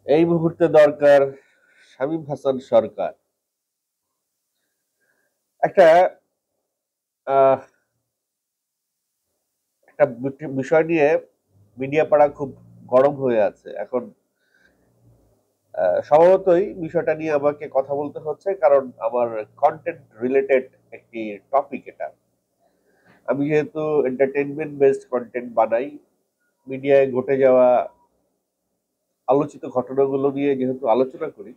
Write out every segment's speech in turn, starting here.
এই মুহূর্তে দরকার শামীম হাসান সরকার। একটা আহ, একটা বিষয় নিয়ে মিডিয়া পাড়া খুব গরম হয়ে আছে এখন। স্বভাবতই বিষয়টা নিয়ে আমাকে কথা বলতে হচ্ছে, কারণ আমার কন্টেন্ট রিলেটেড একটি টপিক এটা। আমি যেহেতু এন্টারটেনমেন্ট বেসড কন্টেন্ট বানাই, মিডিয়ায় ঘটে যাওয়া আলোচিত ঘটনাগুলো নিয়ে যেহেতু আলোচনা করি,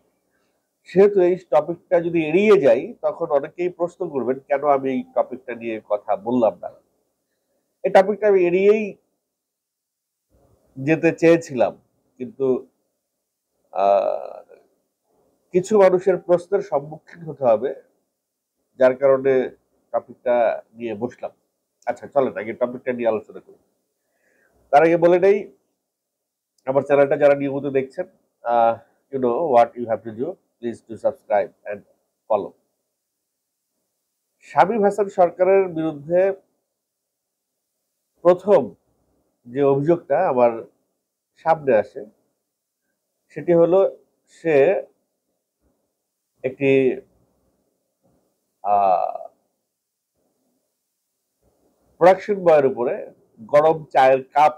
সেহেতু এই টপিকটা যদি এড়িয়ে যাই তখন অনেকেই প্রশ্ন করবেন কেন আমি এই টপিকটা নিয়ে কথা বললাম না। এই টপিকটা আমি এড়িয়েই যেতে চেয়েছিলাম, কিন্তু আহ, কিছু মানুষের প্রশ্নের সম্মুখীন হতে হবে, যার কারণে টপিকটা নিয়ে বসলাম। আচ্ছা, চলেন আগে টপিকটা নিয়ে আলোচনা করি। তার আগে বলে নেই, আমার চ্যানেলটা যারা নিয়মিত দেখছেন, you know what you have to do, please to subscribe and follow. Shamim Hasan সরকারের বিরুদ্ধে প্রথম যে অভিযোগটা আমার সামনে আসে সেটি হলো, সে একটি প্রোডাকশন বয়ের উপরে গরম চায়ের কাপ,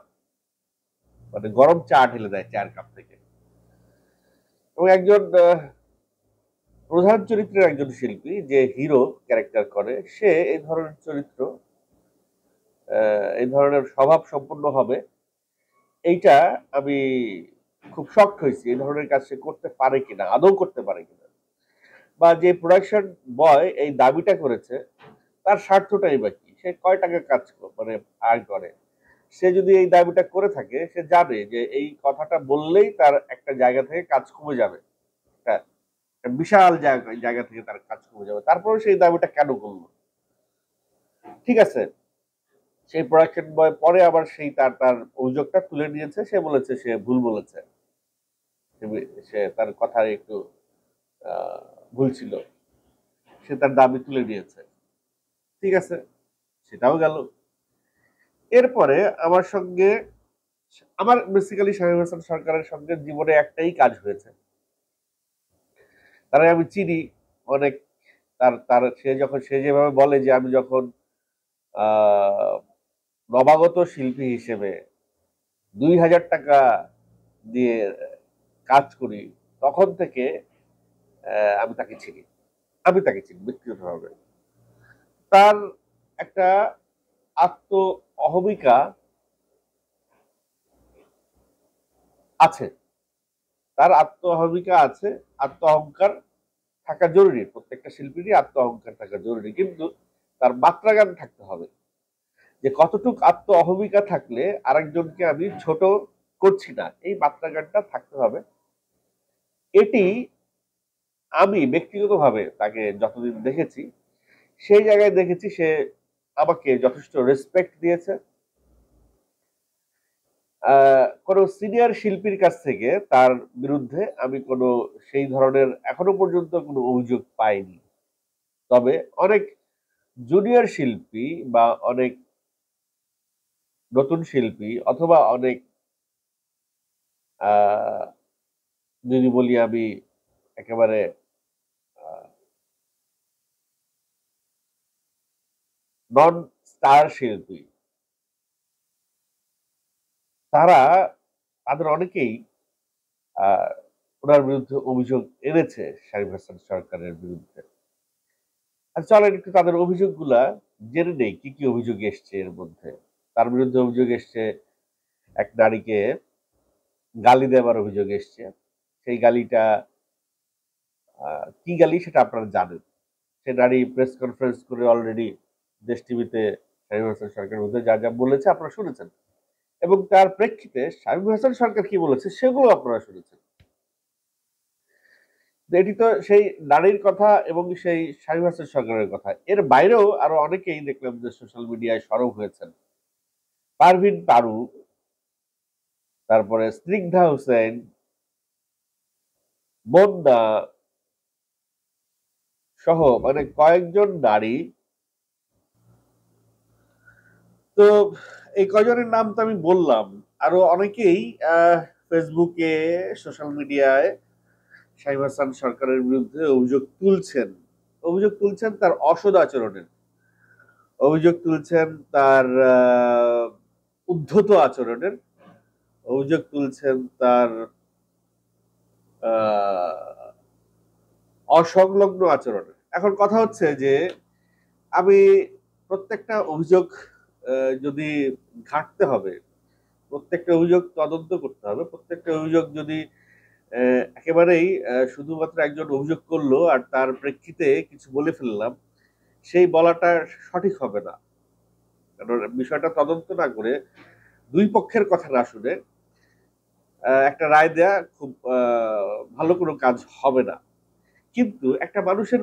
মানে গরম চা ঢেলে দেয় চায়ের কাপ থেকে। এবং একজন প্রধান চরিত্রের একজন শিল্পী যে হিরো ক্যারেক্টার করে, সে এই ধরনের চরিত্র, এই ধরনের স্বভাব সম্পন্ন হবে, এইটা আমি খুব শক্ট হয়েছি। এই ধরনের কাজ সে করতে পারে কিনা, আদৌ করতে পারে কিনা, বা যে প্রোডাকশন বয় এই দাবিটা করেছে তার স্বার্থটাই বা কি, সে কয় টাকা কাজ মানে আয় করে। সে যদি এই দাবিটা করে থাকে, সে জানে যে এই কথাটা বললেই তার একটা জায়গা থেকে কাজ কমে যাবে, একটা একটা বিশাল জায়গা জায়গা থেকে তার কাজ কমে যাবে, তারপরে সেই দাবিটা কেন করলো? ঠিক আছে, সেই প্রোডাকশন বয় পরে আবার সেই তার তার অভিযোগটা তুলে নিয়েছে, সে বলেছে সে ভুল বলেছে, সে তার কথায় একটু আহ, ভুল ছিল, সে তার দাবি তুলে নিয়েছে। ঠিক আছে, সেটাও গেল। এরপরে আমার সঙ্গে, আমার বেসিক্যালি শামীম হাসান সরকারের সঙ্গে জীবনে একটাই কাজ হয়েছে, তারা আমি চিনি অনেক। তার তার সে যেভাবে বলে যে আমি যখন আহ নবাগত শিল্পী হিসেবে 2,000 টাকা দিয়ে কাজ করি, তখন থেকে আমি তাকে চিনি। আমি তাকে চিনি ব্যক্তিগতভাবে। তার একটা আত্ম অহমিকা আছে, তার আত্ম অহমিকা আছে, আত্ম অহংকার থাকা জরুরি, প্রত্যেকটা শিল্পীরই আত্ম অহংকার থাকা জরুরি, কিন্তু তার মাত্রাগান থাকতে হবে, যে কতটুক আত্ম অহমিকা থাকলে আরেকজনকে আমি ছোট করছি না, এই মাত্রাগানটা থাকতে হবে। এটি আমি ব্যক্তিগতভাবে তাকে যতদিন দেখেছি, সেই জায়গায় দেখেছি সে আমাকে যথেষ্ট রেসপেক্ট দিয়েছে। কোনো সিনিয়র শিল্পীর কাছ থেকে তার বিরুদ্ধে আমি কোনো সেই ধরনের এখনো পর্যন্ত কোনো অভিযোগ পাইনি। তবে অনেক জুনিয়র শিল্পী বা অনেক নতুন শিল্পী অথবা অনেক আহ, যদি বলি আমি একেবারে নন স্টার শিল্পী, তারা, তাদের অনেকেই আহ, ওনার বিরুদ্ধে অভিযোগ এনেছে শামীম হাসান সরকারের বিরুদ্ধে। আর চলেন একটু তাদের অভিযোগগুলা জেনে নেই, কি কি অভিযোগ এসছে এর মধ্যে। তার বিরুদ্ধে অভিযোগ এসছে এক নারীকে গালি দেওয়ার অভিযোগ এসছে। সেই গালিটা কি গালি সেটা আপনারা জানেন। সে নারী প্রেস কনফারেন্স করে অলরেডি দেশ টিভিতে শামীম হাসান সরকারের বিরুদ্ধে যা যা বলেছে আপনারা শুনেছেন, এবং তার প্রেক্ষিতে শামীম হাসান সরকার কি বলেছে সেগুলো আপনারা শুনেছেন। এটি তো সেই নারীর কথা এবং সেই শামীম হাসান সরকারের কথা। এর বাইরেও আরো অনেকেই দেখলাম যে সোশ্যাল মিডিয়ায় সরব হয়েছেন। পারভিন পারু, তারপরে স্নিগ্ধা হোসেন, বন্দা সহ মানে কয়েকজন নারী। তো এই কয়জনের নাম তো আমি বললাম, আরো অনেকেই ফেসবুকে, সোশ্যাল মিডিয়ায় শামীম হাসান সরকারের বিরুদ্ধে অভিযোগ তুলছেন তার অসৎ আচরণের, অভিযোগ তুলছেন তার উদ্ধত আচরণের, অভিযোগ তুলছেন তার অসংলগ্ন আচরণের। এখন কথা হচ্ছে যে আমি প্রত্যেকটা অভিযোগ যদি ঘাঁটতে হবে, প্রত্যেকটা অভিযোগ তদন্ত করতে হবে, প্রত্যেকটা অভিযোগ যদি একেবারেই শুধুমাত্র একজন অভিযোগ করলো আর তার প্রেক্ষিতে কিছু বলে ফেললাম, সেই বলাটা সঠিক হবে না। কারণ বিষয়টা তদন্ত না করে দুই পক্ষের কথা না শুনে একটা রায় দেয়া খুব ভালো কোনো কাজ হবে না। কিন্তু একটা মানুষের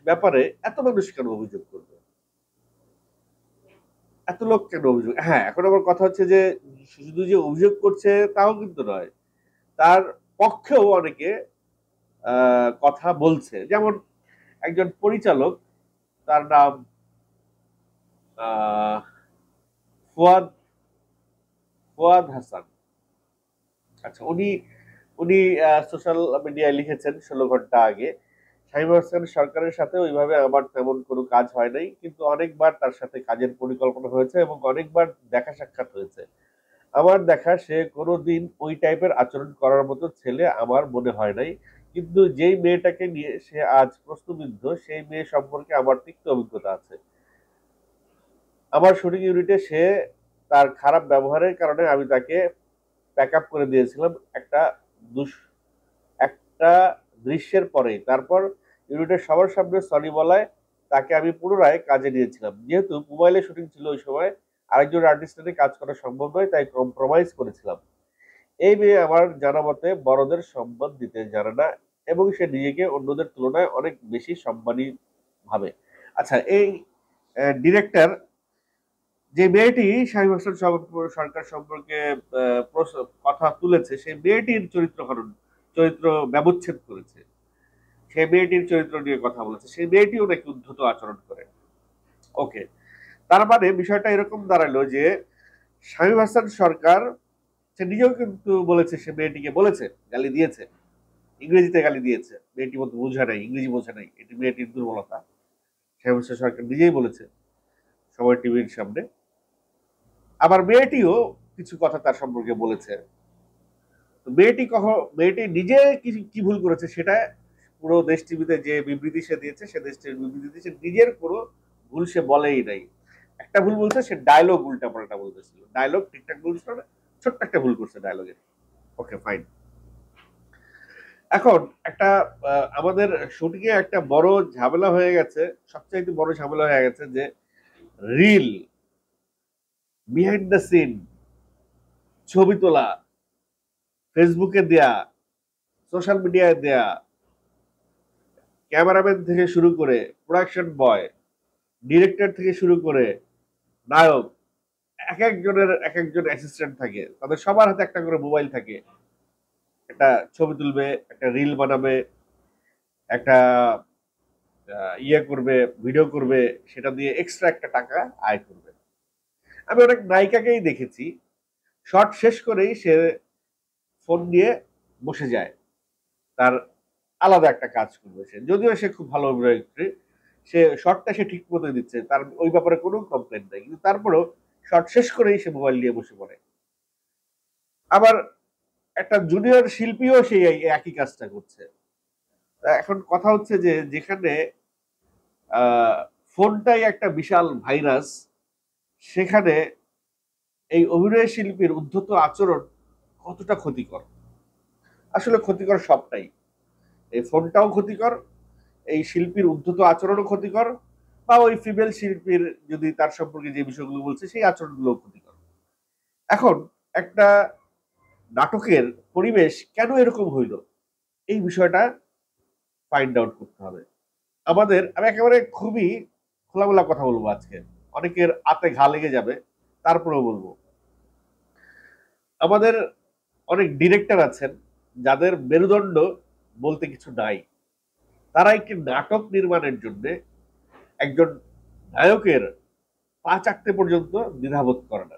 ব্যাপারে এত মানুষ কেন অভিযোগ করবে, এত লোক কেন অভিযোগ? হ্যাঁ, এখন আমার কথা হচ্ছে যে শুধু যে অভিযোগ করছে তাও কিন্তু নয়, তার পক্ষেও অনেকে কথা বলছে। যেমন একজন পরিচালক, তার নাম ফুয়াদ ফুয়াদ হাসান। আচ্ছা, উনি উনি সোশ্যাল মিডিয়ায় লিখেছেন 16 ঘন্টা আগে, শামীম হাসান সরকারের সাথে ওইভাবে আমার তেমন কোনো কাজ হয় নাই, কিন্তু অনেকবার তার সাথে কাজের পরিকল্পনা হয়েছে এবং অনেকবার দেখা সাক্ষাৎ হয়েছে। আমার দেখা সে কোনোদিন ওই টাইপের আচরণ করার মতো ছেলে আমার মনে হয় নাই। কিন্তু যেই মেয়েটাকে নিয়ে সে আজ প্রশ্নবিদ্ধ, সেই মেয়ে সম্পর্কে আমার তিক্ত অভিজ্ঞতা আছে। আমার শুটিং ইউনিটে সে তার খারাপ ব্যবহারের কারণে আমি তাকে প্যাক আপ করে দিয়েছিলাম একটা দৃশ্যের পরেই। তারপর ইউনিটের সবার সামনে সরি বলায় তাকে আমি পুনরায় কাজে নিয়েছিলাম। যেহেতু মোবাইলে শুটিং ছিল ওই সময়, আরেকজন আর্টিস্টের কাজ করা সম্ভব নয়, তাই কম্প্রোমাইজ করেছিলাম। এই মেয়ে আমার জানা মতে বড়দের সম্মান দিতে জানে না এবং সে নিজেকে অন্যদের তুলনায় অনেক বেশি সম্মানী ভাবে। আচ্ছা, এই ডিরেক্টর যে মেয়েটি শামীম হাসান সরকার সম্পর্কে কথা তুলেছে, সেই মেয়েটির চরিত্র ব্যবচ্ছেদ করেছে, সেই মেয়েটির চরিত্র নিয়ে কথা বলেছে, সেই মেয়েটিও নাকি উদ্ধত আচরণ করে। ওকে, তার মানে বিষয়টা এরকম দাঁড়ালো যে শামীম হাসান সরকার সে নিজেও কিন্তু বলেছে, সে মেয়েটিকে বলেছে, গালি দিয়েছে, ইংরেজিতে গালি দিয়েছে, মেয়েটি মতো বোঝা নাই, ইংরেজি বোঝা নাই, এটি মেয়েটির দুর্বলতা। শামীম হাসান সরকার নিজেই বলেছে সবাই টিভির সামনে। আবার মেয়েটিও কিছু কথা তার সম্পর্কে বলেছে। মেয়েটি নিজে কি ভুল করেছে সেটা পুরো দেশ টিভিতে যে বিবৃতি সে দিয়েছে, সে দেশ টিভির বিবৃতি সে নিজের কোনো ভুল সে বলেই নাই। একটা ভুল বলছে, সে ডায়লগ উল্টা পাল্টা বলতেছিল, ডায়লগ ঠিকঠাক বলছিল না, ছোট্ট একটা ভুল করছে ডায়লগে। ওকে, ফাইন। এখন একটা আমাদের শুটিং এ একটা বড় ঝামেলা হয়ে গেছে, সবচাইতে বড় ঝামেলা হয়ে গেছে যে রিল, বিহাইন্ড দ্য সিন, ছবি তোলা, ফেসবুকে দেয়া, সোশ্যাল মিডিয়ায় দেয়া, ক্যামেরাম্যান থেকে শুরু করে প্রোডাকশন বয়, ডিরেক্টর থেকে শুরু করে নায়ক, এক একজন অ্যাসিস্ট্যান্ট থাকে, তাদের সবার হাতে একটা করে মোবাইল থাকে। একটা ছবি তুলবে, একটা রিল বানাবে, একটা ইয়ে করবে, ভিডিও করবে, সেটা দিয়ে এক্সট্রা একটা টাকা আয় করবে। আমি অনেক নায়িকাকেই দেখেছি, শর্ট শেষ করেই সে ফোন নিয়ে বসে যায়, তার আলাদা একটা কাজ করবে। সে যদিও সে খুব ভালো অভিনয়ত্রী, সে শর্টটা সে ঠিক মতো দিচ্ছে, তার ওই ব্যাপারে কোনো কমপ্লেন নাই, কিন্তু তারপরেও শর্ট শেষ করেই সে মোবাইল নিয়ে বসে পড়ে। আবার একটা জুনিয়র শিল্পীও সেই একই কাজটা করছে। এখন কথা হচ্ছে যে যেখানে ফোনটাই একটা বিশাল ভাইরাস, সেখানে এই অভিনয় শিল্পীর উদ্ধত আচরণ কতটা ক্ষতিকর। আসলে ক্ষতিকর সবটাই, এই ফোনটাও ক্ষতিকর, এই শিল্পীর উদ্ধত আচরণও ক্ষতিকর, বা ওই ফিমেল শিল্পীর যদি তার সম্পর্কে যে বিষয়গুলো বলছে সেই আচরণগুলো ক্ষতিকর। এখন একটা নাটকের পরিবেশ কেন এরকম হইল, এই বিষয়টা ফাইন্ড আউট করতে হবে আমাদের। আমি একেবারে খুবই খোলামেলা কথা বলবো আজকে, অনেকের আতে ঘা লেগে যাবে, তারপরেও বলবো। আমাদের অনেক ডিরেক্টর আছেন যাদের মেরুদণ্ড বলতে কিছু নাই। তারা একটি নাটক নির্মাণের জন্য একজন নায়কের পা চাকতে পর্যন্ত দ্বিধাবোধ করে না।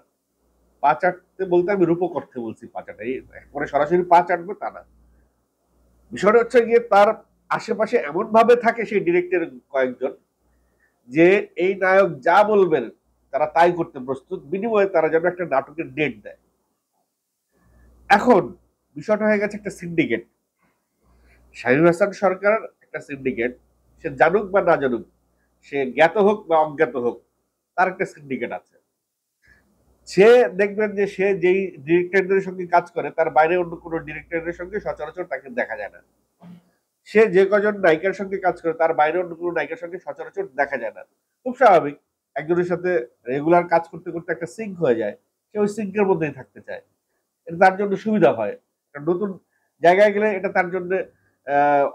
পা চাটতে বলতে আমি রূপক অর্থে বলছি, পা চাটা পরে সরাসরি পা চাটবে তা না। বিষয়টা হচ্ছে গিয়ে তার আশেপাশে এমন ভাবে থাকে সেই ডিরেক্টর কয়েকজন, যে এই নায়ক যা বলবেন তারা তাই করতে প্রস্তুত, বিনিময়ে তারা যেন একটা নাটকের ডেট দেয়। এখন বিষয়টা হয়ে গেছে একটা সিন্ডিকেট। শামীম হাসান সরকার একটা সিন্ডিকেট, সে জানুক বা না জানুক, সে জ্ঞাত হোক বা অজ্ঞাত হোক, তার একটা সিন্ডিকেট আছে। সে দেখবেন যে সে যেই ডিরেক্টরদের সঙ্গে কাজ করে তার বাইরে অন্য কোনো ডিরেক্টরের সঙ্গে সচরাচর তাকে দেখা যায় না। সে যে কজন নায়িকার সঙ্গে কাজ করে তার বাইরে অন্য কোনো নায়িকার সঙ্গে সচরাচর দেখা যায় না। খুব স্বাভাবিক, একজনের সাথে রেগুলার কাজ করতে করতে একটা সিঙ্ক হয়ে যায়, সে ওই সিঙ্কের মধ্যেই থাকতে চায়। এটা তার জন্য সুবিধা হয়। একটা নতুন জায়গায় গেলে এটা তার জন্য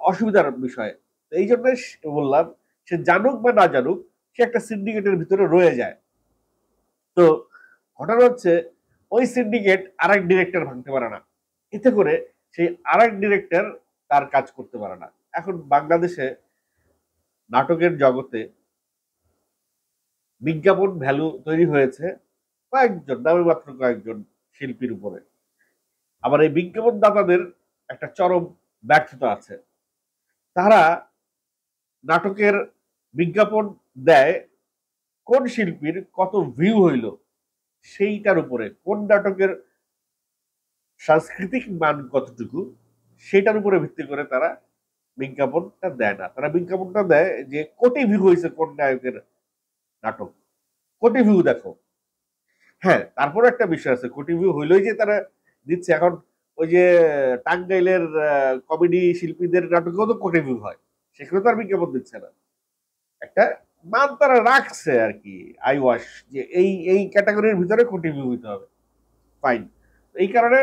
অসুবিধার বিষয়। এই জন্য বললাম, সে জানুক বা না জানুক, সে একটা সিন্ডিকেটের ভিতরে রয়ে যায়। তো ঘটনা হচ্ছে ওই সিন্ডিকেট আরেক ডিরেক্টর ভাঙতে পারে না, এতে করে সেই আরেক ডিরেক্টর তার কাজ করতে পারে না। এখন বাংলাদেশে নাটকের জগতে বিজ্ঞাপন ভ্যালু তৈরি হয়েছে কয়েকজন, নামে মাত্র কয়েকজন শিল্পীর উপরে। আবার এই বিজ্ঞাপন দাতাদের একটা চরম ব্যর্থতা আছে। তারা নাটকের বিজ্ঞাপন দেয় কোন শিল্পীর কত ভিউ হইল সেইটার উপরে, কোন নাটকের সাংস্কৃতিক মান কতটুকু সেটার উপরে ভিত্তি করে তারা বিজ্ঞাপনটা দেয় না। তারা বিজ্ঞাপনটা দেয় যে কোটি ভিউ হয়েছে কোন নায়কের নাটক, কোটি ভিউ দেখো। হ্যাঁ, তারপর একটা বিষয় আছে, কোটি ভিউ হইলেই যে তারা দিচ্ছে। এখন ওই যে টাঙ্গাইলের কমেডি শিল্পীদের নাটকেও তো কোটি ভিউ হয়, সেখানে তো আর বিজ্ঞাপন দিচ্ছে না। একটা মান তারা রাখছে আর কি, আই ওয়াশ, যে এই এই ক্যাটাগরির ভিতরে কোটি ভিউ হইতে হবে, ফাইন। এই কারণে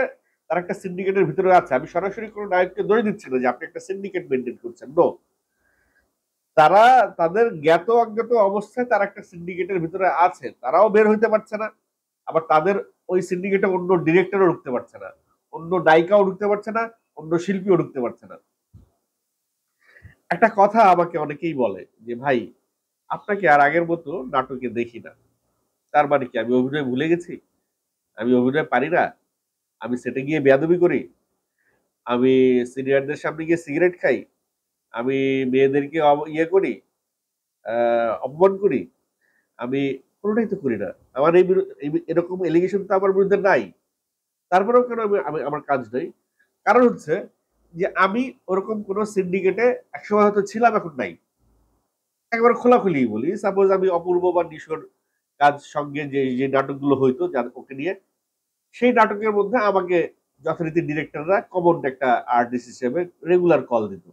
তারা একটা সিন্ডিকেটের ভিতরে আছে। আমি সরাসরি কোনো নায়ককে ধরে দিচ্ছি না যে আপনি একটা সিন্ডিকেট মেনটেন করছেন, নো। তারা তাদের জ্ঞাত অজ্ঞাত অবস্থায় তারা একটা সিন্ডিকেটের ভিতরে আছে, তারাও বের হইতে পারছে না। আবার তাদের ওই সিন্ডিকেটে অন্য ডিরেক্টরও ঢুকতে পারছে না, অন্য নায়িকাও ঢুকতে পারছে না, অন্য শিল্পীও ঢুকতে পারছে না। একটা কথা আমাকে অনেকেই বলে যে ভাই, আপনাকে আর আগের মতো নাটকে দেখি না, তার মানে কি আমি অভিনয় ভুলে গেছি? আমি অভিনয় পারি না? আমি সেটে গিয়ে বেয়াদবি করি? আমি সিনিয়রদের সামনে গিয়ে সিগারেট খাই? আমি মেয়েদেরকে ইয়ে করি, অপমান করি? আমি কোনোটাই তো করি না। আমার এরকম এলিগেশন তো আমার বিরুদ্ধে নাই। তারপরেও কেন আমি আমি আমার কাজ নাই? কারণ হচ্ছে যে আমি ওরকম কোন সিন্ডিকেটে একসময় হয়তো ছিলাম, এখন নাই। একেবারে খোলাখুলি বলি, সাপোজ আমি অপূর্ব বা নিশোর কাজ সঙ্গে যে যে নাটকগুলো হইতো ওকে নিয়ে, সেই নাটকের মধ্যে আমাকে যথারীতি ডিরেক্টররা কমন একটা আর্টিস্ট হিসেবে রেগুলার কল দিত।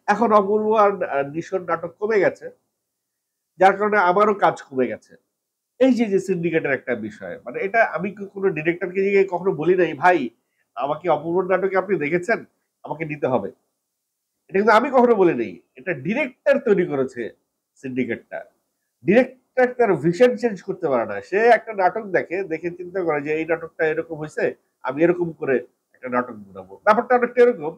এখন অপূর্ব আর নিশোর নাটক কমে গেছে, যার কারণে আমারও কাজ কমে গেছে। এই যে যে সিন্ডিকেটের একটা বিষয়, মানে এটা আমি কোনো ডিরেক্টরকে গিয়ে কখনো বলি নাই, ভাই আমাকে অপূর্ব নাটকে আপনি দেখেছেন, আমাকে নিতে হবে। এটা কিন্তু আমি কখনো বলি নাই, এটা ডিরেক্টর তৈরি করেছে সিন্ডিকেটটা। ডিরেক্টর তার ভিশন চেঞ্জ করতে পারে না। সে একটা নাটক দেখে, দেখে চিন্তা করে যে এই নাটকটা এরকম হয়েছে, আমি এরকম করে একটা নাটক বানাবো। ব্যাপারটা অনেকটা এরকম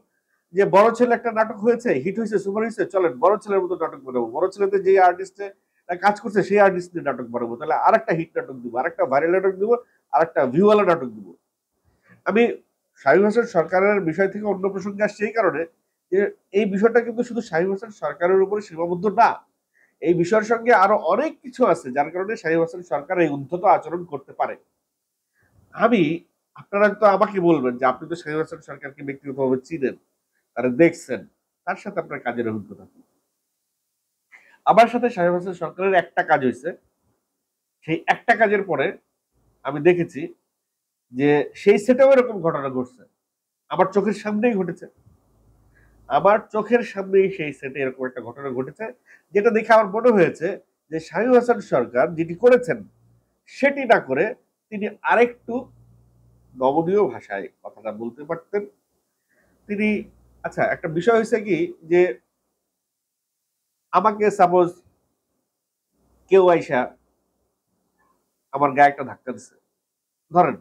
যে বড় ছেলে একটা নাটক হয়েছে, হিট হয়েছে, সুপার হয়েছে, চলেন বড় ছেলের মতো নাটক বানাবো। বড় ছেলেতে যে আর্টিস্টে কাজ করছে সেই আর্টিস্ট দিয়ে নাটক বানাবো, তাহলে আরেকটা হিট নাটক দিব, আরেকটা ভাইরাল নাটক দিব, আরেকটা ভিউওয়ালা নাটক দিব। আমি শামীম হাসান সরকারের বিষয় থেকে অন্য প্রসঙ্গে আসছি এই কারণে যে এই বিষয়টা কিন্তু শুধু শামীম হাসান সরকারের উপরে সীমাবদ্ধ না। এই বিষয়ের সঙ্গে আরো অনেক কিছু আছে যার কারণে শামীম হাসান সরকার এই উদ্ধত আচরণ করতে পারে। আমি, আপনারা তো আমাকে বলবেন যে আপনি তো শামীম হাসান সরকারকে ব্যক্তিগতভাবে চিনেন, তারা দেখছেন, তার সাথে আপনার কাজের অভিজ্ঞতা কি? আমার সাথে শামীম হাসান সরকারের একটা কাজ হয়েছে, সেই একটা কাজের পরে আমি দেখেছি যে সেই সেটেও এরকম ঘটনা ঘটছে, আমার চোখের সামনেই ঘটেছে। আমার চোখের সামনেই সেই সেটে এরকম একটা ঘটনা ঘটেছে, যেটা দেখে আমার মনে হয়েছে যে শামীম হাসান সরকার যেটি করেছেন সেটি না করে তিনি আরেকটু নমনীয় ভাষায় কথাটা বলতে পারতেন। তিনি, আচ্ছা একটা বিষয় হয়েছে কি যে আমাকে সাপোজ কেউ আইসা আমার গায়ে একটা ধাক্কা দিচ্ছে, ধরেন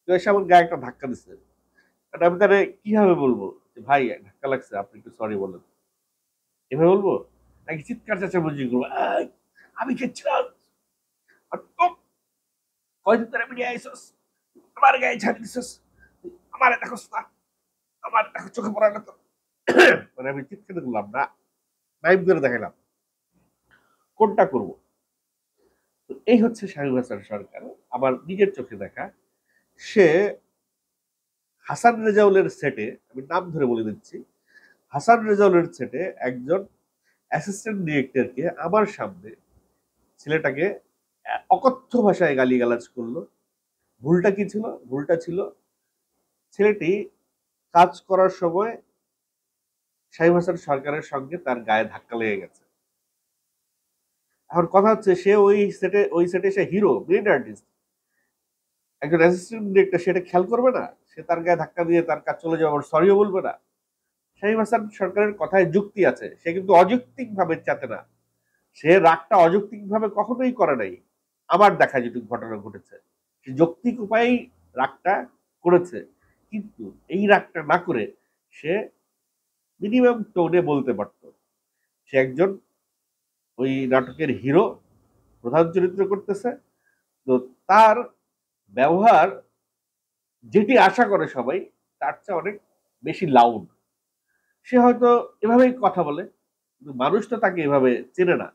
কেউ এসে আমার গায়ে একটা ধাক্কা দিচ্ছে, আমি তাহলে কিভাবে বলবো যে ভাই ধাক্কা লাগছে, আপনি একটু সরি বলেন? এভাবে বলবো নাকি চিৎকার চেঁচামেচি করবো, "এই, আমি খেয়েছিলাম, কয়দিন ধরে মিডিয়া আইসস, আমার গায়ে ছাড়ি দিছস, আমার দেখোস না, আমার দেখো চোখে পড়া না তো। মানে আমি চিৎকার করলাম না, লাইভ করে দেখালাম কোনটা করব। তো এই হচ্ছে শামীম হাসান সরকার, আমার নিজের চোখে দেখা। সে হাসান রেজাউলের সেটে, আমি নাম ধরে বলে দিচ্ছি, হাসান রেজাউলের সেটে একজন অ্যাসিস্ট্যান্ট ডিরেক্টরকে আমার সামনে ছেলেটাকে অকথ্য ভাষায় গালিগালাজ করলো। ভুলটা কি ছিল? ভুলটা ছিল ছেলেটি কাজ করার সময় শামীম হাসান সরকারের সঙ্গে তার গায়ে ধাক্কা লেগে গেছে। এখন কথা হচ্ছে সে ওই সেটে সে হিরো, মেইন আর্টিস্ট, একজন অ্যাসিস্ট্যান্ট ডিরেক্টর, সেটা খেয়াল করবে না? সে তার গায়ে ধাক্কা দিয়ে তার কাজ চলে যাবে, সরিও বলবে না? শামীম হাসান সরকারের কথায় যুক্তি আছে, সে কিন্তু অযৌক্তিক ভাবে চাতে না, সে রাগটা অযৌক্তিক ভাবে কখনোই করে নাই। আমার দেখা যেটুকু ঘটনা ঘটেছে, সে যৌক্তিক উপায়েই রাগটা করেছে, কিন্তু এই রাগটা না করে সে মিনিমাম টোনে বলতে পারত। সে একজন ওই নাটকের হিরো, প্রধান চরিত্র করতেছে, তো তার ব্যবহার যেটি আশা করে সবাই তার চেয়ে অনেক বেশি লাউড। সে হয়তো এভাবেই কথা বলে, কিন্তু মানুষ তো তাকে এভাবে চেনে না।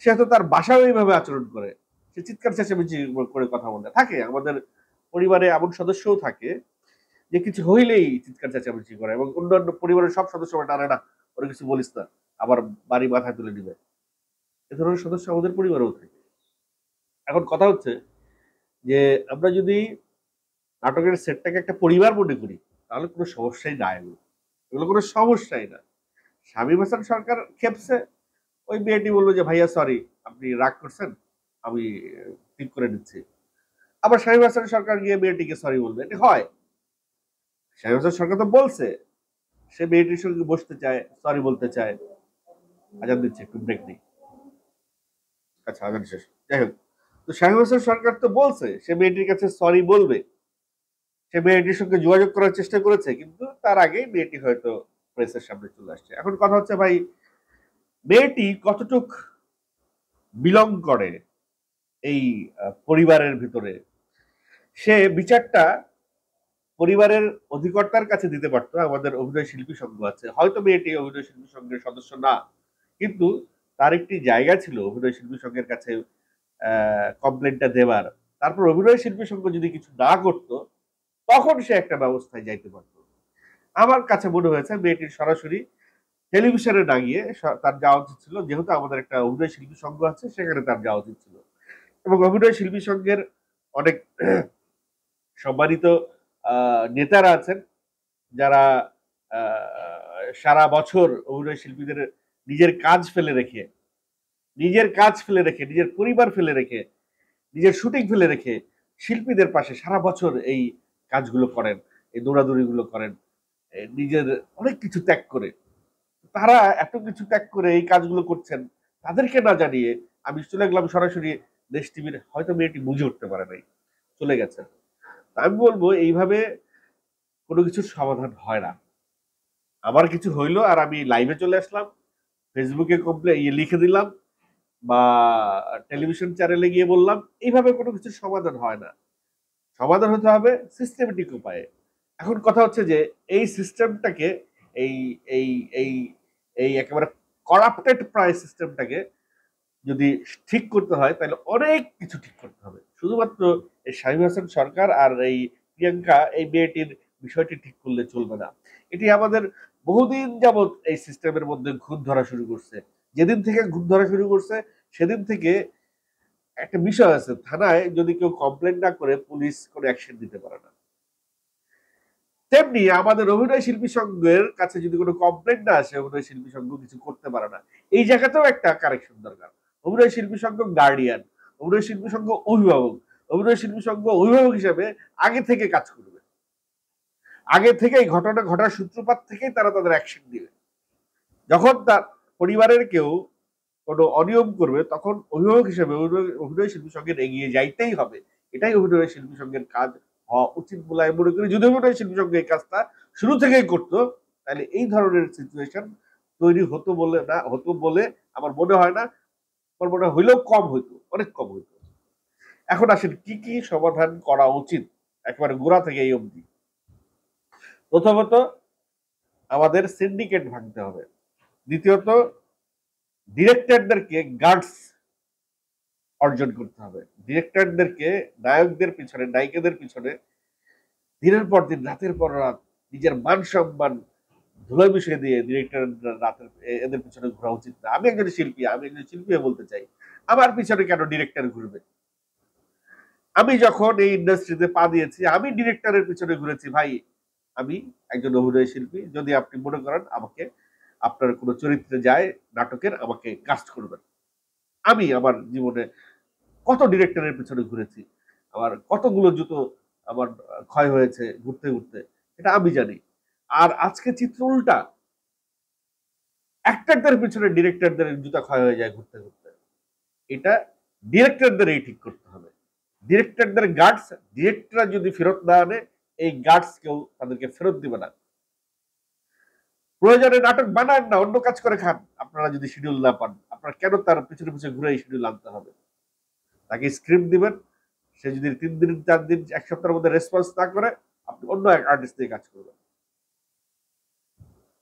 সে হয়তো তার বাসাও এইভাবে আচরণ করে, সে চিৎকার চেঁচামেচি করে কথা বলে থাকে। আমাদের পরিবারে এমন সদস্যও থাকে যে কিছু হইলেই চিৎকার চেঁচামেচি করে, এবং অন্যান্য পরিবারের সব সদস্য টানে না, ওরা কিছু বলিস না, আবার বাড়ি মাথায় তুলে দিবে। এ ধরনের সদস্য আমাদের পরিবারেও থাকে। এখন কথা হচ্ছে যে আমরা যদি নাটকের সেটটাকে একটা পরিবার মনে করি, তাহলে কোনো সমস্যাই না, এগুলো কোনো সমস্যাই না। শামীম হাসান সরকার খেপছে, ওই মেয়েটি বললো যে ভাইয়া সরি, আপনি রাগ করছেন, আমি ঠিক করে নিচ্ছি। আবার শামীম হাসান সরকার গিয়ে মেয়েটিকে সরি বলবে, এটা হয়? শামীম হাসান সরকার তো বলছে সে মেয়েটির সঙ্গে বসতে চায়, সরি বলতে চায়। আজান দিচ্ছে, একটু ব্রেক নেই। আচ্ছা, আজান শেষ। যাই হোক, তো শামীম হাসান সরকার তো বলছে সে মেয়েটির কাছে সরি বলবে, সে মেয়েটির সঙ্গে যোগাযোগ করার চেষ্টা করেছে, কিন্তু তার আগেই মেয়েটি হয়তো প্রেসের সামনে চলে আসছে। এখন কথা হচ্ছে ভাই, মেয়েটি কতটুক বিলং করে এই পরিবারের ভিতরে, সে বিচারটা পরিবারের অধিকর্তার কাছে দিতে পারতো। আমাদের অভিনয় শিল্পী সংঘ আছে, হয়তো মেয়েটি অভিনয় শিল্পী সংঘের সদস্য না, কিন্তু তার একটি জায়গা ছিল অভিনয় শিল্পী সংঘের কাছে কমপ্লেনটা দেবার। তারপর অভিনয় শিল্পী সংঘ যদি কিছু না করতো, তখন সে একটা ব্যবস্থায় যাইতে পারতো। আমার কাছে মনে হয়েছে মেয়েটির সরাসরি টেলিভিশনে না গিয়ে তার যাওয়া উচিত ছিল, যেহেতু আমাদের একটা অভিনয় শিল্পী সংঘ আছে, সেখানে তার যাওয়া উচিত ছিল। এবং অভিনয় শিল্পী সংঘের অনেক সম্মানিত নেতারা আছেন, যারা সারা বছর অভিনয় শিল্পীদের নিজের কাজ ফেলে রেখে, নিজের পরিবার ফেলে রেখে, নিজের শুটিং ফেলে রেখে শিল্পীদের পাশে সারা বছর এই কাজগুলো করেন, এই দৌড়াদৌড়িগুলো করেন, নিজের অনেক কিছু ত্যাগ করে। তারা এত কিছু ত্যাগ করে এই কাজগুলো করছেন, তাদেরকে না জানিয়ে আমি চলে গেলাম সরাসরি দেশ টিভির। হয়তো মেয়েটি বুঝে উঠতে পারে নাই, চলে গেছেন। আমি বলবো এইভাবে কোনো কিছুর সমাধান হয় না। আমার কিছু হইলো আর আমি লাইভে চলে আসলাম, ফেসবুকে লিখে দিলাম, বা টেলিভিশন চ্যানেলে গিয়ে বললাম, এইভাবে কোনো কিছুর সমাধান হয় না। সমাধান হতে হবে সিস্টেমেটিক উপায়ে। এখন কথা হচ্ছে যে এই সিস্টেমটাকে, এই এই এই এই একেবারে করাপ্টেড প্রায় সিস্টেমটাকে যদি ঠিক করতে হয়, তাহলে অনেক কিছু ঠিক করতে হবে। শুধুমাত্র এই শামীম হাসান সরকার আর এই প্রিয়াঙ্কা, এই মেয়েটির বিষয়টি ঠিক করলে চলবে না। এটি আমাদের বহুদিন যাবৎ এই সিস্টেমের মধ্যে ঘুণ ধরা শুরু করছে। যেদিন থেকে ঘুণ ধরা শুরু করছে, সেদিন থেকে একটা বিষয় আছে, থানায় যদি কেউ কমপ্লেন না করে, পুলিশ কোনো অ্যাকশন দিতে পারে না। তেমনি আমাদের অভিনয় শিল্পী সংঘের কাছে যদি কোনো কমপ্লেন না আসে, অভিনয় শিল্পী সংঘ কিছু করতে পারে না। এই জায়গাতেও একটা কারেকশন দরকার। অভিনয় শিল্পী সংঘ গার্ডিয়ান, অভিনয় শিল্পী সংঘ অভিভাবক, অভিনয় শিল্পী সংঘ অভিভাবক হিসেবে আগে থেকে কাজ করবে, আগে থেকে এই ঘটনা ঘটার সূত্রপাত থেকেই তারা তাদের অ্যাকশন দিবে। যখন তার পরিবারের কেউ কোনো অনিয়ম করবে, তখন অভিভাবক হিসেবে অভিনয় শিল্পী সংঘের এগিয়ে যাইতেই হবে। এটাই অভিনয় শিল্পী সংঘের কাজ হওয়া উচিত বলে আমি মনে করি। যদি অভিনয় শিল্পী সংঘ এই কাজটা শুরু থেকেই করতো, তাহলে এই ধরনের সিচুয়েশন তৈরি হতো বলে আমার মনে হয় না। আমার মনে হইলেও কম হইতো, অনেক কম হইতো। এখন আসেন কি কি সমাধান করা উচিত একেবারে গোড়া থেকে এই অবধি। প্রথমত আমাদের সিন্ডিকেট ভাঙতে হবে। দ্বিতীয়ত ডিরেক্টরদেরকে গার্ডস অর্জন করতে হবে। ডিরেক্টরদেরকে নায়কদের পিছনে নায়িকাদের পিছনে দিনের পর দিন রাতের পর রাত নিজের মান সম্মান ধুলোয় মিশিয়ে দিয়ে ডিরেক্টর রাতের এদের পিছনে ঘোরা উচিত না। আমি একজন শিল্পী, আমি একজন শিল্পী হয়ে বলতে চাই আমার পিছনে কেন ডিরেক্টর ঘুরবে? আমি যখন এই ইন্ডাস্ট্রিতে পা দিয়েছি আমি ডিরেক্টরের পিছনে ঘুরেছি ভাই। আমি একজন অভিনয় শিল্পী, যদি আপনি মনে করেন আমাকে আপনার কোনো চরিত্রে যায় নাটকের আমাকে কাস্ট করবেন। আমি আমার জীবনে কত ডিরেক্টরের পিছনে ঘুরেছি, আমার কতগুলো জুতো আমার ক্ষয় হয়েছে ঘুরতে ঘুরতে, এটা আমি জানি। আর আজকে চিত্র উল্টা, অ্যাক্টরদের পিছনে ডিরেক্টরদের জুতা ক্ষয় হয়ে যায় ঘুরতে ঘুরতে। এটা ডিরেক্টরদেরই ঠিক করতে হবে। ডিরেক্টরদের গার্ডস ডিরেক্টররা যদি ফেরত না আনে এই গার্ডস কেউ তাদেরকে ফেরত দিবে না। প্রয়োজনে নাটক বানান না, অন্য কাজ করে খান। আপনারা যদি শিডিউল না পান আপনারা কেন তার পিছনে পিছনে ঘুরে শিডিউল আনতে হবে? তাকে স্ক্রিপ্ট দিবেন, সে যদি 3 দিন 4 দিন 1 সপ্তাহের মধ্যে রেসপন্স না করে আপনি অন্য এক আর্টিস্ট দিয়ে কাজ করবেন।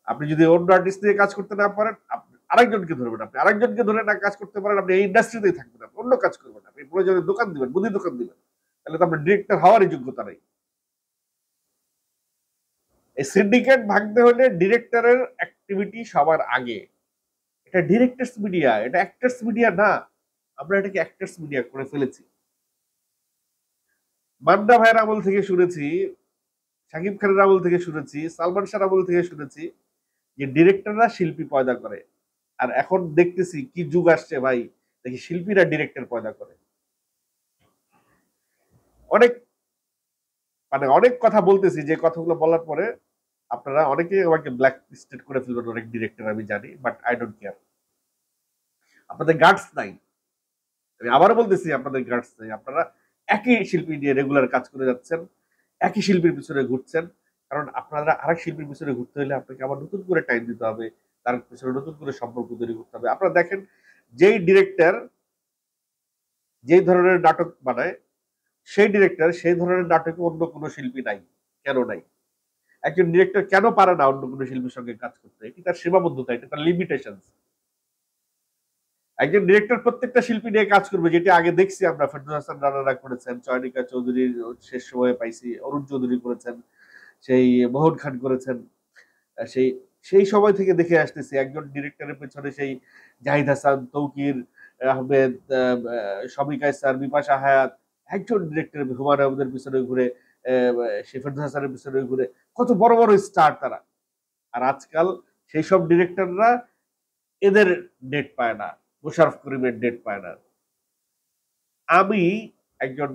আপনি যদি অন্য আর্টিস্ট দিয়ে কাজ করতে না পারেন আপনি আরেকজনকে ধরবেন। আপনি আরেকজনকে ধরে না কাজ করতে পারেন আপনি এই ইন্ডাস্ট্রিতেই থাকবেন, আপনি অন্য কাজ করবেন। আপনি প্রয়োজনে দোকান দিবেন, মুদি দোকান দিবেন, তাহলে তো আপনার ডিরেক্টর হওয়ারই যোগ্যতা নেই। এই সিন্ডিকেট ভাঙতে হলে ডিরেক্টরের অ্যাক্টিভিটি সবার আগে। এটা ডিরেক্টরস মিডিয়া, এটা অ্যাক্টরস মিডিয়া না। আমরা এটাকে অ্যাক্টরস মিডিয়া করে ফেলেছি। মান্না ভাইয়ের আমল থেকে শুনেছি, শাকিব খানের আমল থেকে শুনেছি, সালমান শাহর আমল থেকে শুনেছি যে ডিরেক্টররা শিল্পী পয়দা করে। আর এখন দেখতেছি কি যুগ আসছে ভাই, দেখি শিল্পীরা ডিরেক্টর পয়দা করে। অনেক অনেক কথা বলতেছি, যে কথাগুলো বলার পরে আপনারা অনেকেই আমাকে ব্ল্যাক লিস্টেড করে ফেলবেন, অনেক ডিরেক্টর আমি জানি, বাট আই ডোন্ট কেয়ার। আপনাদের গার্ডস নাই। আমি আবারও বলতেছি আপনাদের গার্ডস নাই। আপনারা একই শিল্পী নিয়ে রেগুলার কাজ করে যাচ্ছেন, একই শিল্পীর পিছনে ঘুরছেন। কারণ আপনারা আরেক শিল্পীর পিছনে ঘুরতে হলে আপনাকে আবার নতুন করে টাইম দিতে হবে, তার পিছনে নতুন করে সম্পর্ক তৈরি করতে হবে। আপনারা দেখেন যেই ডিরেক্টর যেই ধরনের নাটক বানায় সেই ডিরেক্টর সেই ধরনের নাটকে অন্য কোনো শিল্পী নাই। কেন নাই? একজন ডিরেক্টর কেন পারে না অন্য কোনো শিল্পীর সঙ্গে কাজ করতে? এটি তার সীমাবদ্ধতা, এটা তার লিমিটেশন। একজন ডিরেক্টর প্রত্যেকটা শিল্পী নিয়ে কাজ করবে, যেটা আগে দেখছি আমরা। ফেরদৌস হাসান রানারা করেছেন, চয়নিকা চৌধুরীর শেষ সময়ে পাইছি, অরুণ চৌধুরী করেছেন, সেই মোহন খান করেছেন। সেই সেই সময় থেকে দেখে আসতেছি একজন ডিরেক্টরের পেছনে সেই জাহিদ হাসান, তৌকির আহমেদ, শমী কায়সার, বিপাশা হায়াত, একজন ডিরেক্টর হুমায়ুন আহমেদের পিছনে ঘুরে, সে ফেরদৌস হাসানের পিছনে ঘুরে, কত বড় বড় স্টার তারা। আর আজকাল সেই সব ডিরেক্টররা এদের ডেট পায় না, মোশাররফ করিমের ডেট পায় না। আমি একজন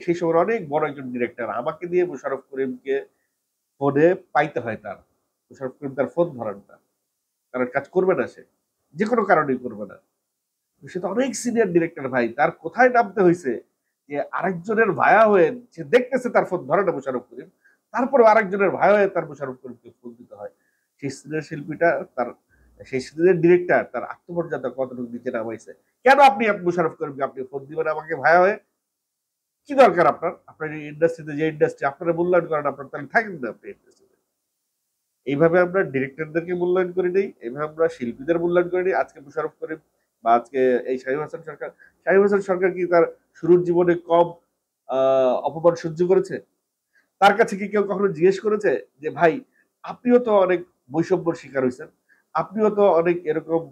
সেই সময় অনেক বড় একজন ডিরেক্টর, আমাকে দিয়ে মোশাররফ করিমকে ফোনে পাইতে হয় তার। মোশাররফ করিম তার ফোন ধরেন না, কারণ কাজ করবে না, সে যে কোনো কারণেই করবে না। সে তো অনেক সিনিয়র ডিরেক্টর ভাই, তার কোথায় নামতে হয়েছে যে আরেকজনের ভায়া হয়ে সে দেখতেছে তার ফোন ধরে না মোশাররফ করিম, তারপরে আরেকজনের ভায়া হয়ে তার মোশাররফ করিমকে ফোন দিতে হয়। সেই সিনিয়র শিল্পীটা তার, সেই সিনিয়র ডিরেক্টর তার আত্মমর্যাদা কতটুকু নিচে নামাইছে। কেন আপনি মোশাররফ করিমকে আপনি ফোন দিবেন আমাকে ভায়া হয়ে? কি দরকার আপনার? আপনার এই ইন্ডাস্ট্রিতে, যে ইন্ডাস্ট্রি আপনারা মূল্যায়ন করেন, আপনার তাহলে থাকেন না আপনি ইন্ডাস্ট্রিতে। এইভাবে আমরা ডিরেক্টরদেরকে মূল্যায়ন করে নেই, এইভাবে আমরা শিল্পীদের মূল্যায়ন করে নিই। আজকে মোশাররফ করিম বা আজকে এই শামীম হাসান সরকার, শামীম হাসান সরকার কি তার শুরুর জীবনে কম অপমান সহ্য করেছে? তার কাছে কি কেউ কখনো জিজ্ঞেস করেছে যে ভাই আপনিও তো অনেক বৈষম্যর শিকার হয়েছেন, আপনিও তো অনেক এরকম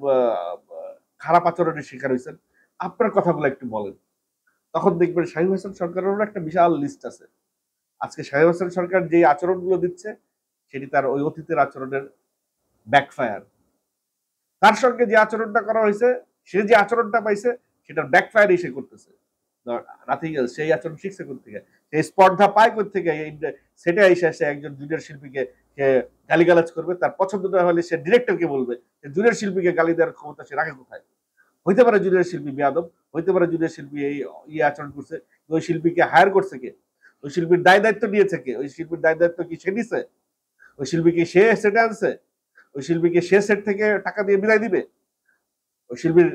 খারাপ আচরণের শিকার হয়েছেন, আপনার কথাগুলো একটু বলেন? তখন দেখবেন শামীম হাসান সরকারেরও একটা বিশাল লিস্ট আছে। আজকে শামীম হাসান সরকার যে আচরণগুলো দিচ্ছে সেটি তার ওই অতীতের আচরণের ব্যাকফায়ার। তার সঙ্গে যে আচরণটা করা হয়েছে, সে যে আচরণটা পাইছে সেটার ব্যাকফায়ার সে করতেছে। Nothing else. সেই আচরণ শিখছে কোত্থেকে? সেই স্পর্ধা পায় কোত্থেকে? সেটা এসে সে একজন জুনিয়র শিল্পীকে সে গালিগালাজ করবে, তার পছন্দ না হলে সে ডিরেক্টরকে বলবে। জুনিয়র শিল্পীকে গালি দেওয়ার ক্ষমতা সে রাখে কোথায়? হইতে পারে জুনিয়র শিল্পী বেয়াদব, হইতে পারে জুনিয়র শিল্পী এই আচরণ করছে, ওই শিল্পীকে হায়ার করছে কে? ওই শিল্পীর দায় দায়িত্ব নিয়েছে কে? ওই শিল্পীর দায় দায়িত্ব কি সে নিছে? ওই শিল্পীকে সে সেটে আনছে? ওই শিল্পীকে সে সেট থেকে টাকা দিয়ে বিদায় দিবে? ওই শিল্পীর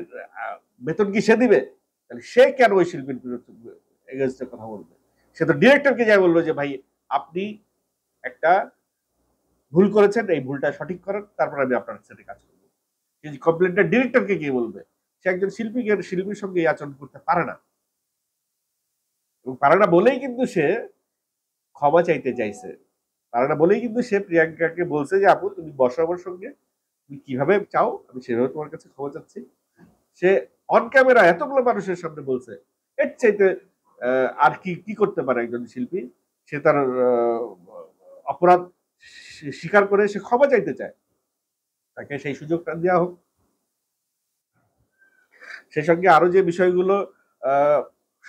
বেতন কি সে দিবে? তাহলে সে কেন ওই শিল্পীর এগেনস্টে কথা বলবে। সে তো ডিরেক্টরকে যাই বলবে যে ভাই আপনি একটা ভুল করেছেন, এই ভুলটা সঠিক করেন, তারপর আমি আপনার সাথে কাজ করবো। কমপ্লেনটা ডিরেক্টরকে গিয়ে বলবে। সে একজন শিল্পীর সঙ্গে এই আচরণ করতে পারে না, এবং পারে না বলেই কিন্তু সে ক্ষমা চাইতে চাইছে। পারে না বলেই কিন্তু সে প্রিয়াঙ্কাকে বলছে যে আপু তুমি বসো আমার সঙ্গে, তুমি কিভাবে চাও আমি সেভাবে তোমার কাছে ক্ষমা চাচ্ছি। সে অন ক্যামেরা এতগুলো মানুষের সামনে বলছে। এর চাইতে আর কি কি করতে পারে একজন শিল্পী? সে তার অপরাধ স্বীকার করে সে ক্ষমা চাইতে চায়, তাকে সেই সুযোগটা দেওয়া হোক। সেই সঙ্গে আরো যে বিষয়গুলো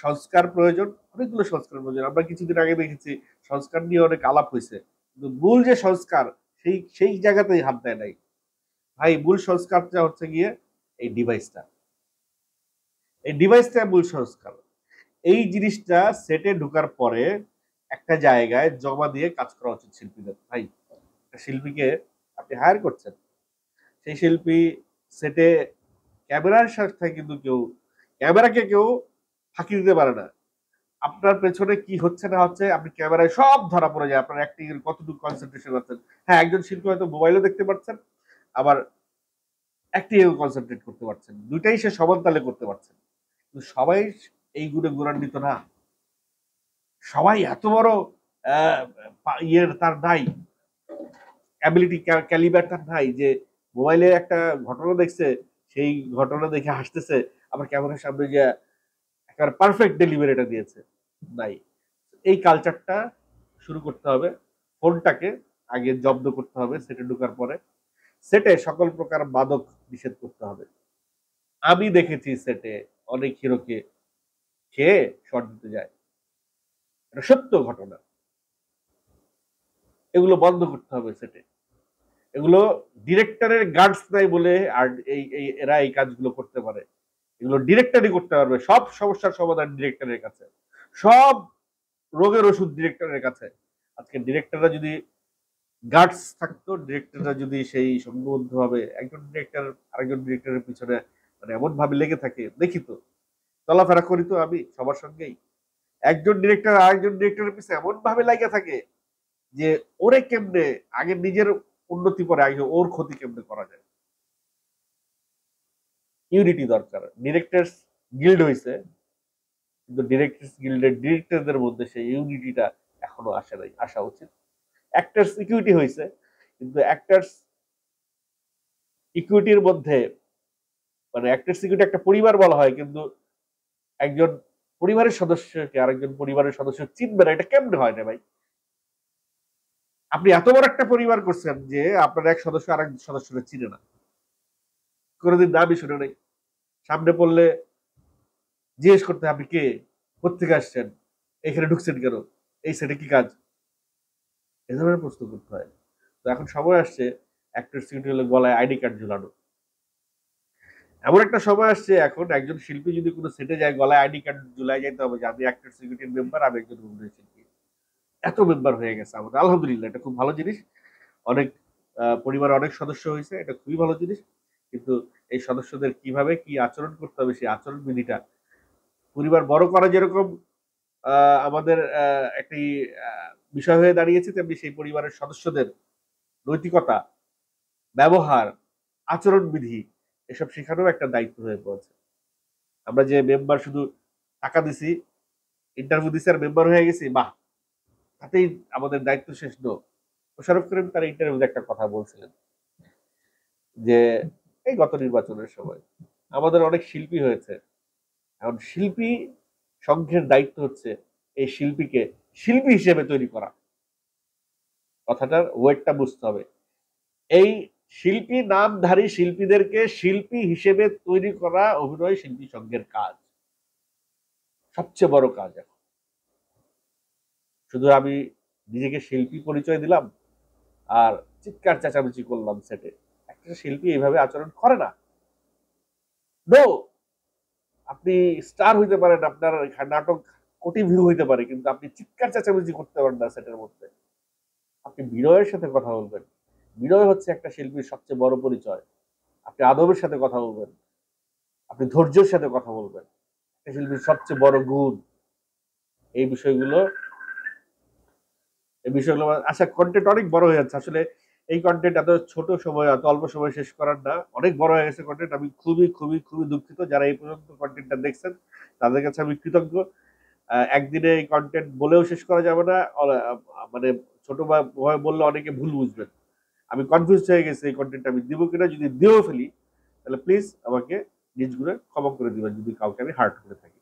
সংস্কার প্রয়োজন, অনেকগুলো সংস্কার প্রয়োজন। আমরা কিছুদিন আগে দেখেছি সংস্কার নিয়ে অনেক আলাপ হয়েছে, কিন্তু মূল যে সংস্কার সেই সেই জায়গাতেই হাত দেয় নাই। ভাই মূল সংস্কারটা হচ্ছে গিয়ে এই ডিভাইসটা, এই ডিভাইসটা মূল সংস্কার। এই জিনিসটা সেটে ঢোকার পরে একটা জায়গায় জমা দিয়ে কাজ করা উচিত শিল্পীদের। ভাই একটা শিল্পীকে আপনি হায়ার করছেন, সেই শিল্পী সেটে ক্যামেরার সাথে কিন্তু ক্যামেরাকে কেউ ফাঁকি দিতে পারে না। আপনার পেছনে কি হচ্ছে না হচ্ছে আপনি ক্যামেরায় সব ধরা পড়ে যায়, আপনার অ্যাক্টিং এর কতটুকু কনসেন্ট্রেশন আছেন। হ্যাঁ একজন শিল্পী হয়তো মোবাইলও দেখতে পাচ্ছেন, আবার অ্যাক্টিং এও কনসেন্ট্রেট করতে পারছেন, দুইটাই সে সমান তালে করতে পারছেন। কিন্তু সবাই এই গুণে গুণান্বিত না, সবাই এত বড় ইয়ের তার নাই, অ্যাবিলিটি ক্যালিবার তার নাই যে মোবাইলে একটা ঘটনা দেখছে, সেই ঘটনা দেখে হাসতেছে, আবার ক্যামেরার সামনে যে একেবারে পারফেক্ট ডেলিভারিটা দিয়েছে, নাই। এই কালচারটা শুরু করতে হবে। ফোনটাকে আগে জব্দ করতে হবে সেটে ঢোকার পরে, সেটে সকল প্রকার মাদক নিষেধ করতে হবে। আমি দেখেছি সেটে অনেক হিরোকে খেয়ে শর্ট দিতে যায়, এটা সত্য ঘটনা। এগুলো বন্ধ করতে হবে সেটে। এগুলো ডিরেক্টরের গার্ডস নাই বলে আর এরা এই কাজগুলো করতে পারে। এগুলো ডিরেক্টরই করতে পারবে। সব সমস্যার সমাধান ডিরেক্টরের কাছে, সব রোগের ওষুধ ডিরেক্টরের কাছে। আজকে ডিরেক্টররা যদি গার্ডস থাকতো, ডিরেক্টররা যদি সেই সংঘবদ্ধ ভাবে একজন ডিরেক্টর আরেকজন ডিরেক্টরের পিছনে মানে এমন ভাবে লেগে থাকে, দেখি তো চলাফেরা করি তো আমি সবার সঙ্গেই, একজন ডিরেক্টর আরেকজন ডিরেক্টরের পিছনে এমন ভাবে লাগে থাকে যে ওরে কেমনে আগে নিজের উন্নতি পরে আগে ওর ক্ষতি কেমনে করা যায়। ইউনিটি দরকার। ডিরেক্টরস গিল্ড হয়েছে, কিন্তু ডিরেক্টরস গিল্ডের ডিরেক্টরদের মধ্যে সেই ইউনিটিটা এখনো আসে নাই, আসা উচিত। অ্যাক্টার্স ইকুইটি হয়েছে, কিন্তু অ্যাক্টার্স ইকুইটির মধ্যে মানে অ্যাক্টার্স ইকুইটি একটা পরিবার বলা হয়, কিন্তু একজন পরিবারের সদস্যকে আরেকজন পরিবারের সদস্য চিনবে না, এটা কেমনে হয় না ভাই? আপনি এত বড় একটা পরিবার করছেন যে আপনার এক সদস্য আরেক সদস্যরা চিনে না, কোনোদিন নামই শুনে নাই, সামনে পড়লে জিজ্ঞেস করতে আপনি কে, কোথেকে আসছেন, এখানে ঢুকছেন কেন, এই সেটে কি কাজ, এ ধরনের প্রশ্ন করতে হয়। তো এখন সময় আসছে অ্যাক্টর সিকিউরিটি হলে গলায় আইডি কার্ড ঝুলানো। এমন একটা সময় আসছে এখন একজন শিল্পী যদি কোনো সেটে যায় গলায় আইডি কার্ড ঝুলাই যাইতে হবে যে আমি অ্যাক্টর সিকিউরিটির মেম্বার, আমি একজন অভিনয় শিল্পী। এত মেম্বার হয়ে গেছে আমাদের, আলহামদুলিল্লাহ এটা খুব ভালো জিনিস। অনেক পরিবারে অনেক সদস্য হয়েছে, এটা খুবই ভালো জিনিস। কিন্তু এই সদস্যদের কিভাবে কি আচরণ করতে হবে সেই আচরণ বিধিটা, পরিবার বড় করা যেরকম আমাদের একটি বিষয় হয়ে দাঁড়িয়েছে, তেমনি সেই পরিবারের সদস্যদের নৈতিকতা, ব্যবহার, আচরণবিধি এসব শেখানোর একটা দায়িত্ব হয়ে পড়েছে। আমরা যে মেম্বার শুধু টাকা দিছি, ইন্টারভিউ দিছি আর মেম্বার হয়ে গেছি, বাহ, তাতেই আমাদের দায়িত্ব শেষ। নো, মোশাররফ করিম তার ইন্টারভিউতে একটা কথা বলছিলেন যে এই গত নির্বাচনের সময় আমাদের অনেক শিল্পী হয়েছে, এখন শিল্পী সংঘের দায়িত্ব হচ্ছে এই শিল্পীকে শিল্পী হিসেবে তৈরি করা। কথাটার ওয়েটটা বুঝতে হবে। এই শিল্পী নামধারী শিল্পীদেরকে শিল্পী হিসেবে তৈরি করা অভিনয় শিল্পী সংঘের কাজ, সবচেয়ে বড় কাজ। এখন শুধু আমি নিজেকে শিল্পী পরিচয় দিলাম আর চিৎকার চেঁচামেচি করলাম সেটে, একটা শিল্পী এইভাবে আচরণ করে না। নো, আপনি স্টার হইতে পারেন, আপনার নাটক কোটি ভিউ হইতে পারে, কিন্তু আপনি চিৎকার চেঁচামেচি করতে পারেন না সেটের মধ্যে। আপনি বিনয়ের সাথে কথা বলবেন, বিনয় হচ্ছে একটা শিল্পীর সবচেয়ে বড় পরিচয়। আপনি আদবের সাথে কথা বলবেন, আপনি ধৈর্যের সাথে কথা বলবেন, একটা শিল্পীর সবচেয়ে বড় গুণ। এই বিষয়গুলো আচ্ছা, কন্টেন্ট অনেক বড় হয়ে যাচ্ছে আসলে। এই কন্টেন্ট এত ছোট সময়, এত অল্প সময় শেষ করার না, অনেক বড় হয়ে গেছে কন্টেন্ট। আমি খুবই খুবই খুবই দুঃখিত যারা এই পর্যন্ত কন্টেন্টটা দেখছেন, তাদের কাছে আমি কৃতজ্ঞ। একদিনে এই কন্টেন্ট বলেও শেষ করা যাবে না, মানে ছোট ভাবে বললে অনেকে ভুল বুঝবেন। আমি কনফিউজ হয়ে গেছি এই কন্টেন্ট আমি দিব কিনা। যদি দিয়েও ফেলি তাহলে প্লিজ আমাকে নিজ গুণে ক্ষমা করে দিবেন যদি কাউকে আমি হার্ট করে থাকি।